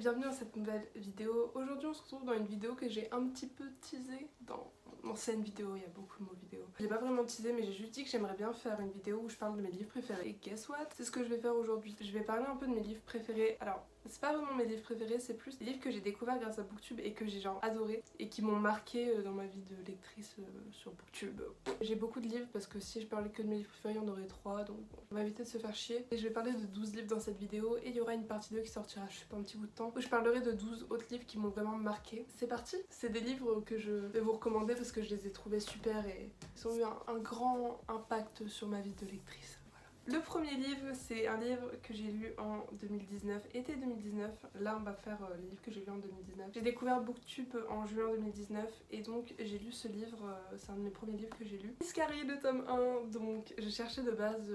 bienvenue dans cette nouvelle vidéo. Aujourd'hui on se retrouve dans une vidéo que j'ai un petit peu teasée dans l'ancienne vidéo, il y a beaucoup de mots vidéo. Je l'ai pas vraiment teasé mais j'ai juste dit que j'aimerais bien faire une vidéo où je parle de mes livres préférés. Et guess what? C'est ce que je vais faire aujourd'hui. Je vais parler un peu de mes livres préférés. Alors c'est pas vraiment mes livres préférés, c'est plus des livres que j'ai découverts grâce à Booktube et que j'ai genre adoré et qui m'ont marqué dans ma vie de lectrice sur Booktube. J'ai beaucoup de livres parce que si je parlais que de mes livres préférés, il y en aurait 3, donc bon, on va éviter de se faire chier. Et je vais parler de 12 livres dans cette vidéo et il y aura une partie 2 qui sortira, je sais pas, un petit bout de temps, où je parlerai de 12 autres livres qui m'ont vraiment marqué. C'est parti! C'est des livres que je vais vous recommander parce que je les ai trouvés super et ils ont eu un grand impact sur ma vie de lectrice. Le premier livre, c'est un livre que j'ai lu en 2019, été 2019. Là, on va faire les livres que j'ai lus en 2019. J'ai découvert Booktube en juin 2019 et donc j'ai lu ce livre, c'est un de mes premiers livres que j'ai lu. Discary, le tome 1, donc je cherchais de base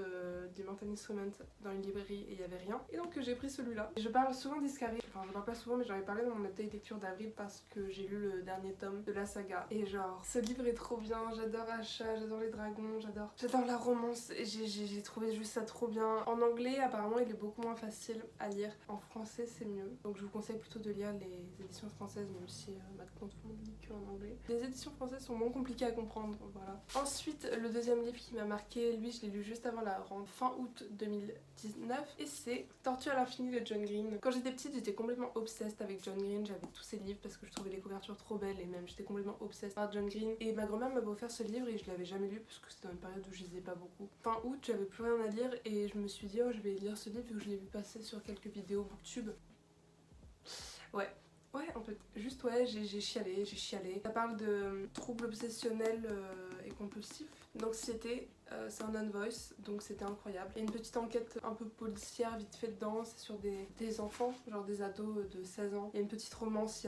du Mortal Instrument dans une librairie et il n'y avait rien. Et donc j'ai pris celui-là. Je parle souvent d'Iscary, enfin je parle pas souvent mais j'en ai parlé dans mon update lecture d'avril parce que j'ai lu le dernier tome de la saga. Et genre, ce livre est trop bien, j'adore Asha, j'adore les dragons, j'adore la romance, j'ai trouvé juste ça trop bien. En anglais apparemment il est beaucoup moins facile à lire, en français c'est mieux. Donc je vous conseille plutôt de lire les éditions françaises même si maintenant tout le monde lit que en anglais. Les éditions françaises sont moins compliquées à comprendre, voilà. Ensuite le deuxième livre qui m'a marqué, lui je l'ai lu juste avant la rentrée, fin août 2019 et c'est Tortue à l'infini de John Green. Quand j'étais petite j'étais complètement obsessed avec John Green, j'avais tous ses livres parce que je trouvais les couvertures trop belles et même j'étais complètement obsessed par John Green et ma grand-mère m'avait offert ce livre et je l'avais jamais lu parce que c'était dans une période où je lisais pas beaucoup. Fin août j'avais plus rien à lire et je me suis dit oh je vais lire ce livre vu que je l'ai vu passer sur quelques vidéos Booktube. Ouais, en fait, juste ouais, j'ai chialé. Ça parle de troubles obsessionnels et compulsifs, d'anxiété, c'est un non-voice, donc c'était incroyable. Il y a une petite enquête un peu policière vite fait dedans, c'est sur des enfants, genre des ados de 16 ans. Il y a une petite romance,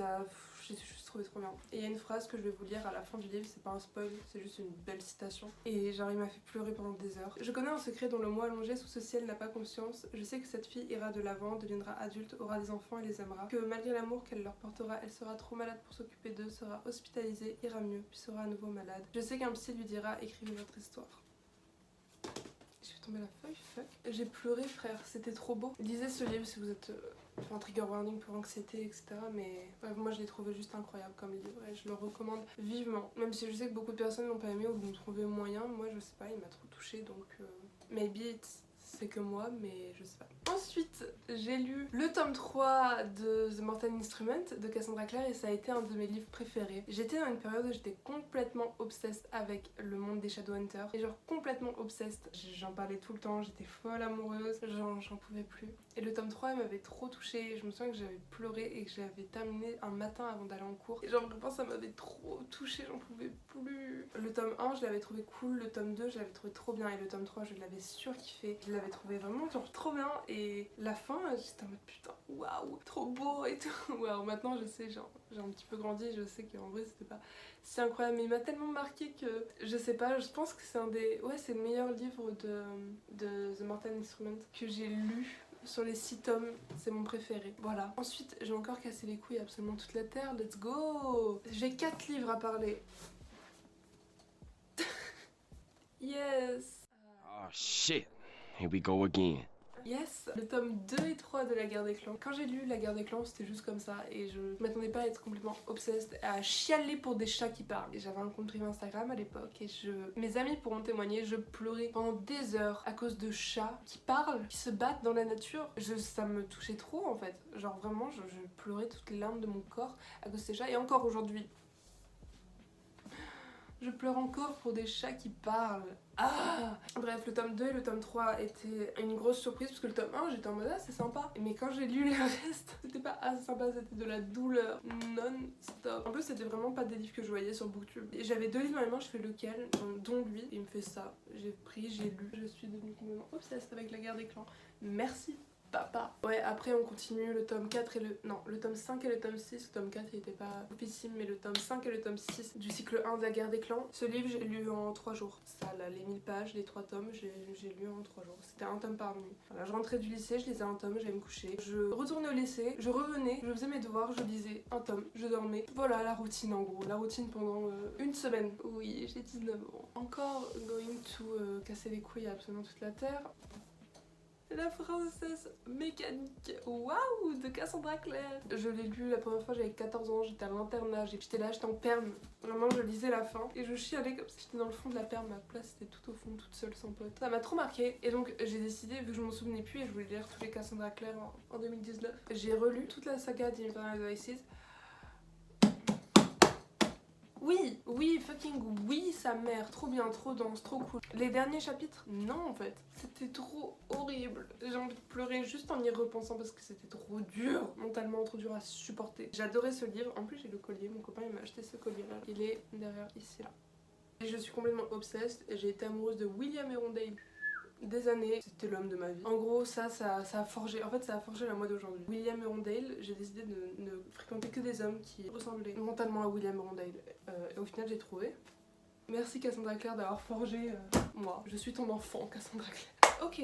j'ai juste trouvé trop bien. Et il y a une phrase que je vais vous lire à la fin du livre, c'est pas un spoil, c'est juste une belle citation. Et genre il m'a fait pleurer pendant des heures. Je connais un secret dont le moi allongé sous ce ciel n'a pas conscience. Je sais que cette fille ira de l'avant, deviendra adulte, aura des enfants et les aimera. Que malgré l'amour qu'elle leur portera, elle sera trop malade pour s'occuper d'eux, sera hospitalisée, ira mieux, puis sera à nouveau malade. Je sais qu'un psy lui dira écrivez votre histoire. Je vais tomber la feuille, fuck. J'ai pleuré frère, c'était trop beau. Lisez ce livre si vous êtes enfin trigger warning pour anxiété etc. Mais bref, moi je l'ai trouvé juste incroyable comme livre et je le recommande vivement. Même si je sais que beaucoup de personnes l'ont pas aimé ou l'ont trouvé moyen, moi je sais pas, il m'a trop touchée donc maybe c'est que moi mais je sais pas. Ensuite j'ai lu le tome 3 de The Mortal Instrument de Cassandra Clare et ça a été un de mes livres préférés. J'étais dans une période où j'étais complètement obsessed avec le monde des Shadowhunters et genre complètement obsessed. J'en parlais tout le temps, j'étais folle amoureuse, j'en pouvais plus. Et le tome 3 m'avait trop touchée, je me souviens que j'avais pleuré et que j'avais terminé un matin avant d'aller en cours. Et genre vraiment ça m'avait trop touchée, j'en pouvais plus. Le tome 1 je l'avais trouvé cool, le tome 2 je l'avais trouvé trop bien et le tome 3 je l'avais surkiffé. Je l'avais trouvé vraiment genre trop bien et la fin j'étais en mode putain waouh trop beau et tout. Waouh maintenant je sais genre j'ai un petit peu grandi, je sais qu'en vrai c'était pas si incroyable mais il m'a tellement marqué que je sais pas, je pense que c'est un des... ouais c'est le meilleur livre de The Mortal Instrument que j'ai lu. Sur les 6 tomes, c'est mon préféré. Voilà. Ensuite, j'ai encore cassé les couilles absolument toute la terre. Let's go! J'ai 4 livres à parler. Yes! Oh shit, here we go again. Yes, le tome 2 et 3 de La Guerre des Clans. Quand j'ai lu La Guerre des Clans, c'était juste comme ça et je m'attendais pas à être complètement obsessed, à chialer pour des chats qui parlent. Et j'avais un compte privé Instagram à l'époque et mes amis pourront témoigner, je pleurais pendant des heures à cause de chats qui parlent, qui se battent dans la nature. Ça me touchait trop en fait. Genre vraiment, je pleurais toutes les larmes de mon corps à cause de ces chats et encore aujourd'hui. Je pleure encore pour des chats qui parlent. Ah! Bref, le tome 2 et le tome 3 étaient une grosse surprise parce que le tome 1 j'étais en mode ah c'est sympa. Mais quand j'ai lu les restes, c'était pas assez sympa, c'était de la douleur non-stop. En plus c'était vraiment pas des livres que je voyais sur Booktube. J'avais 2 livres dans les mains, je fais lequel, dont lui. Il me fait ça, j'ai pris, j'ai lu. Je suis devenue complètement obsesse avec La Guerre des Clans. Merci papa. Ouais, après on continue le tome 4 et le tome 5 et le tome 6. Le tome 4 il était pas oufissime, mais le tome 5 et le tome 6 du cycle 1 de La Guerre des Clans. Ce livre j'ai lu en 3 jours. Ça là, les 1000 pages, les 3 tomes, j'ai lu en 3 jours. C'était un tome par nuit. Voilà, je rentrais du lycée, je lisais un tome, j'allais me coucher. Je retournais au lycée, je revenais, je faisais mes devoirs, je lisais un tome, je dormais. Voilà la routine en gros. La routine pendant une semaine. Oui, j'ai 19 ans. Encore going to casser les couilles à absolument toute la terre. La princesse mécanique, waouh, de Cassandra Clare. Je l'ai lu la première fois, j'avais 14 ans, j'étais à l'internat, j'étais là, j'étais en perme. Vraiment, je lisais la fin et je chialais comme si j'étais dans le fond de la perme. Ma place était tout au fond, toute seule, sans pote. Ça m'a trop marqué et donc j'ai décidé, vu que je m'en souvenais plus et je voulais lire tous les Cassandra Clare en 2019, j'ai relu toute la saga d'Infernal Devices. Oui, oui, fucking oui, sa mère, trop bien, trop dense, trop cool. Les derniers chapitres, non en fait, c'était trop horrible. J'ai envie de pleurer juste en y repensant parce que c'était trop dur, mentalement trop dur à supporter. J'adorais ce livre, en plus j'ai le collier, mon copain il m'a acheté ce collier là, il est derrière ici là. Et je suis complètement obsesse, j'ai été amoureuse de William Arundel des années, c'était l'homme de ma vie. En gros, ça a forgé, en fait ça a forgé la moi d'aujourd'hui. William Arundel, j'ai décidé de ne fréquenter que des hommes qui ressemblaient mentalement à William Arundel. Et au final j'ai trouvé. Merci Cassandra Clare d'avoir forgé moi. Je suis ton enfant, Cassandra Clare. Ok,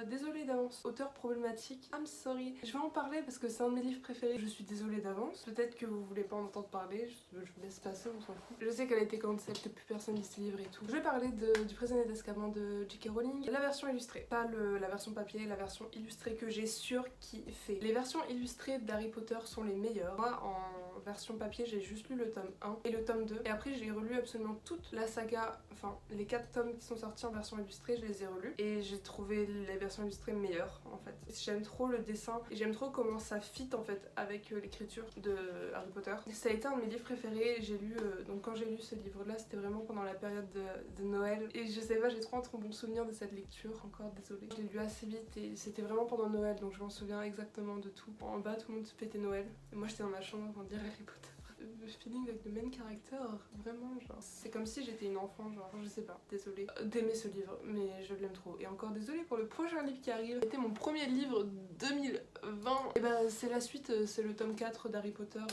désolée d'avance. Auteur problématique, I'm sorry. Je vais en parler parce que c'est un de mes livres préférés. Je suis désolée d'avance. Peut-être que vous voulez pas en entendre parler, je vous laisse passer, on s'en fout. Je sais qu'elle a été cancel, que plus personne lit ce livre et tout. Je vais parler du prisonnier d'Azkaban de J.K. Rowling. La version illustrée, pas la version papier, la version illustrée que j'ai surkiffé. Les versions illustrées d'Harry Potter sont les meilleures. Moi, en version papier, j'ai juste lu le tome 1 et le tome 2. Et après, j'ai relu absolument toute la saga, enfin les 4 tomes qui sont sortis en version illustrée, je les ai relus. Et j'ai trouvé les versions illustrées meilleures en fait. J'aime trop le dessin et j'aime trop comment ça fit en fait avec l'écriture de Harry Potter. Ça a été un de mes livres préférés. J'ai lu, donc quand j'ai lu ce livre là, c'était vraiment pendant la période de Noël. Et je sais pas, j'ai trop un trop bon souvenir de cette lecture, encore désolée. Je l'ai lu assez vite et c'était vraiment pendant Noël, donc je m'en souviens exactement de tout. En bas, tout le monde se pétait Noël. Et moi j'étais dans ma chambre en train de lire Harry Potter. Le feeling avec le main character, vraiment genre, c'est comme si j'étais une enfant, genre, je sais pas, désolée d'aimer ce livre, mais je l'aime trop. Et encore désolée pour le prochain livre qui arrive. C'était mon premier livre 2020, et ben c'est la suite, c'est le tome 4 d'Harry Potter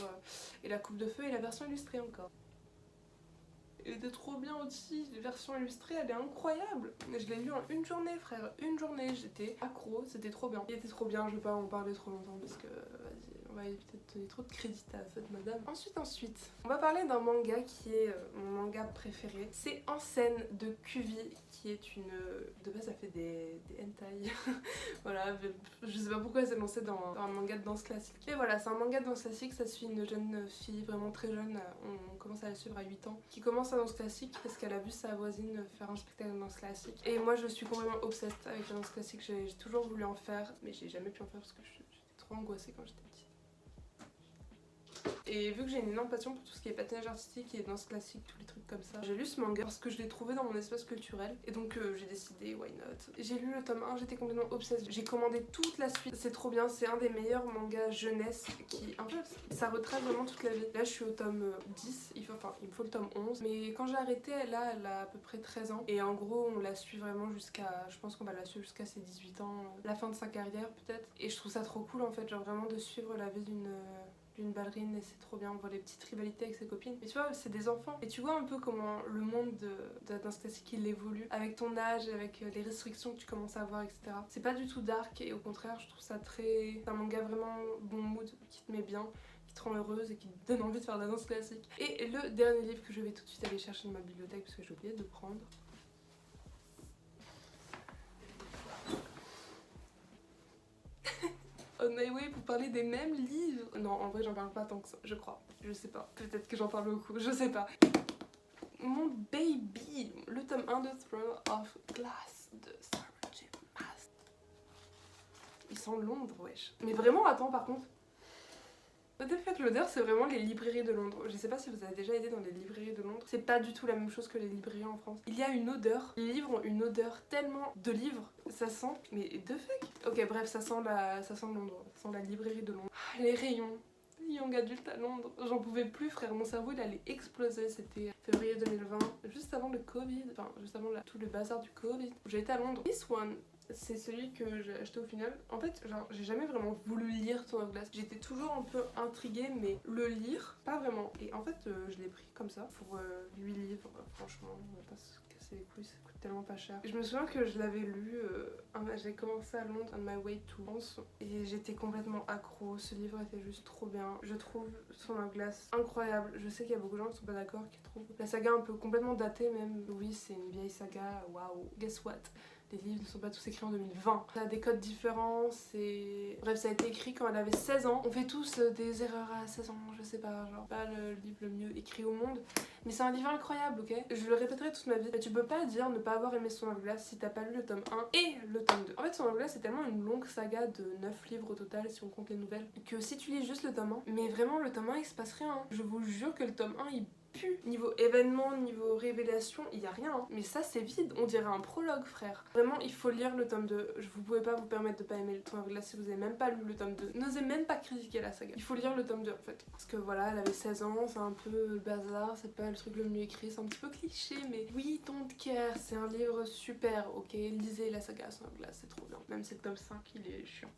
et la coupe de feu et la version illustrée encore. Il était trop bien aussi, la version illustrée elle est incroyable. Je l'ai lu en une journée frère, une journée, j'étais accro, c'était trop bien. Il était trop bien, je vais pas en parler trop longtemps parce que vas-y, on va éviter de donner trop de crédit à cette madame. Ensuite, on va parler d'un manga qui est mon manga préféré. C'est En scène de Cuvi, qui est une... De base ça fait des hentai. Voilà, je sais pas pourquoi elle s'est lancée dans un manga de danse classique. Et voilà, c'est un manga de danse classique, ça suit une jeune fille vraiment très jeune, on commence à la suivre à 8 ans, qui commence la danse classique parce qu'elle a vu sa voisine faire un spectacle de danse classique. Et moi je suis complètement obsesse avec la danse classique, j'ai toujours voulu en faire, mais j'ai jamais pu en faire parce que j'étais trop angoissée quand j'étais petite. Et vu que j'ai une énorme passion pour tout ce qui est patinage artistique et danse classique, tous les trucs comme ça, j'ai lu ce manga parce que je l'ai trouvé dans mon espace culturel et donc j'ai décidé why not. J'ai lu le tome 1, j'étais complètement obsesse, j'ai commandé toute la suite, c'est trop bien, c'est un des meilleurs mangas jeunesse qui en fait ça retrace vraiment toute la vie. Là je suis au tome 10, il me faut le tome 11, mais quand j'ai arrêté là elle a à peu près 13 ans et en gros on la suit vraiment jusqu'à, je pense qu'on va la suivre jusqu'à ses 18 ans, la fin de sa carrière peut-être, et je trouve ça trop cool en fait, genre vraiment de suivre la vie d'une ballerine et c'est trop bien, on voit les petites rivalités avec ses copines. Mais tu vois, c'est des enfants. Et tu vois un peu comment le monde de la danse classique il évolue avec ton âge, avec les restrictions que tu commences à avoir, etc. C'est pas du tout dark et au contraire, je trouve ça très... C'est un manga vraiment bon mood, qui te met bien, qui te rend heureuse et qui te donne envie de faire de la danse classique. Et le dernier livre que je vais tout de suite aller chercher dans ma bibliothèque parce que j'ai oublié de le prendre. On My Way pour parler des mêmes livres. Non, en vrai, j'en parle pas tant que ça, je crois. Je sais pas. Peut-être que j'en parle beaucoup, je sais pas. Mon baby, le tome 1 de Throne of Glass de Sarah J. Maas. Il sent Londres, wesh. Mais vraiment, attends, par contre. Peut-être que l'odeur, c'est vraiment les librairies de Londres. Je sais pas si vous avez déjà été dans les librairies de Londres. C'est pas du tout la même chose que les librairies en France. Il y a une odeur. Les livres ont une odeur tellement de livres. Ça sent... Mais de fake. Ok, bref, ça sent Londres. Ça sent la librairie de Londres. Ah, les rayons. Young adulte à Londres. J'en pouvais plus, frère. Mon cerveau, il allait exploser. C'était février 2020. Juste avant le Covid. Enfin, juste avant tout le bazar du Covid. J'ai été à Londres. This one... C'est celui que j'ai acheté au final. En fait, genre, j'ai jamais vraiment voulu lire Throne of Glass. J'étais toujours un peu intriguée, mais le lire, pas vraiment. Et en fait, je l'ai pris comme ça pour 8 livres. Franchement, on va pas se casser les couilles, ça coûte tellement pas cher. Je me souviens que je l'avais lu, j'ai commencé à Londres, On My Way to France, et j'étais complètement accro. Ce livre était juste trop bien. Je trouve Throne of Glass incroyable. Je sais qu'il y a beaucoup de gens qui sont pas d'accord, qui trouvent la saga un peu complètement datée même. Oui, c'est une vieille saga, waouh. Guess what? Les livres ne sont pas tous écrits en 2020. Ça a des codes différents, c'est... Bref, ça a été écrit quand elle avait 16 ans. On fait tous des erreurs à 16 ans, je sais pas, genre pas le livre le mieux écrit au monde. Mais c'est un livre incroyable, ok? Je le répéterai toute ma vie. Mais tu peux pas dire ne pas avoir aimé Son Hourglass si t'as pas lu le tome 1 et le tome 2. En fait, Son Hourglass c'est tellement une longue saga de 9 livres au total si on compte les nouvelles, que si tu lis juste le tome 1, mais vraiment le tome 1 il se passe rien. Je vous jure que le tome 1 il pue. Niveau événement, niveau révélation, il y a rien. Mais ça c'est vide, on dirait un prologue frère. Vraiment il faut lire le tome 2. Vous pouvez pas vous permettre de pas aimer le Son Hourglass si vous avez même pas lu le tome 2. N'osez même pas critiquer la saga. Il faut lire le tome 2 en fait. Parce que voilà, elle avait 16 ans, c'est un peu le bazar, c'est pas le truc le mieux écrit, c'est un petit peu cliché, mais oui, don't care, c'est un livre super, ok? Lisez la saga Son Hourglass, c'est trop bien. Même si le tome 5 il est chiant.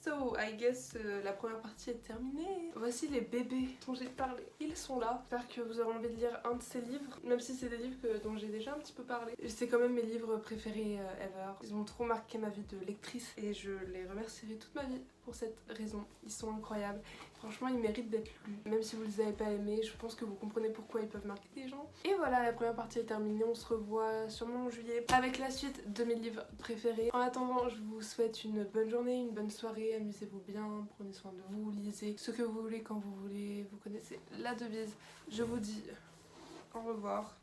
So, I guess la première partie est terminée. Voici les bébés dont j'ai parlé. Ils sont là. J'espère que vous aurez envie de lire un de ces livres, même si c'est des livres dont j'ai déjà un petit peu parlé. C'est quand même mes livres préférés ever. Ils ont trop marqué ma vie de lectrice et je les remercierai toute ma vie pour cette raison. Ils sont incroyables. Franchement, ils méritent d'être lus. Même si vous les avez pas aimés, je pense que vous comprenez pourquoi ils peuvent marquer des gens. Et voilà, la première partie est terminée. On se revoit sûrement en juillet avec la suite de mes livres préférés. En attendant, je vous souhaite une bonne journée, une bonne soirée. Amusez-vous bien, prenez soin de vous, lisez ce que vous voulez quand vous voulez. Vous connaissez la devise. Je vous dis au revoir.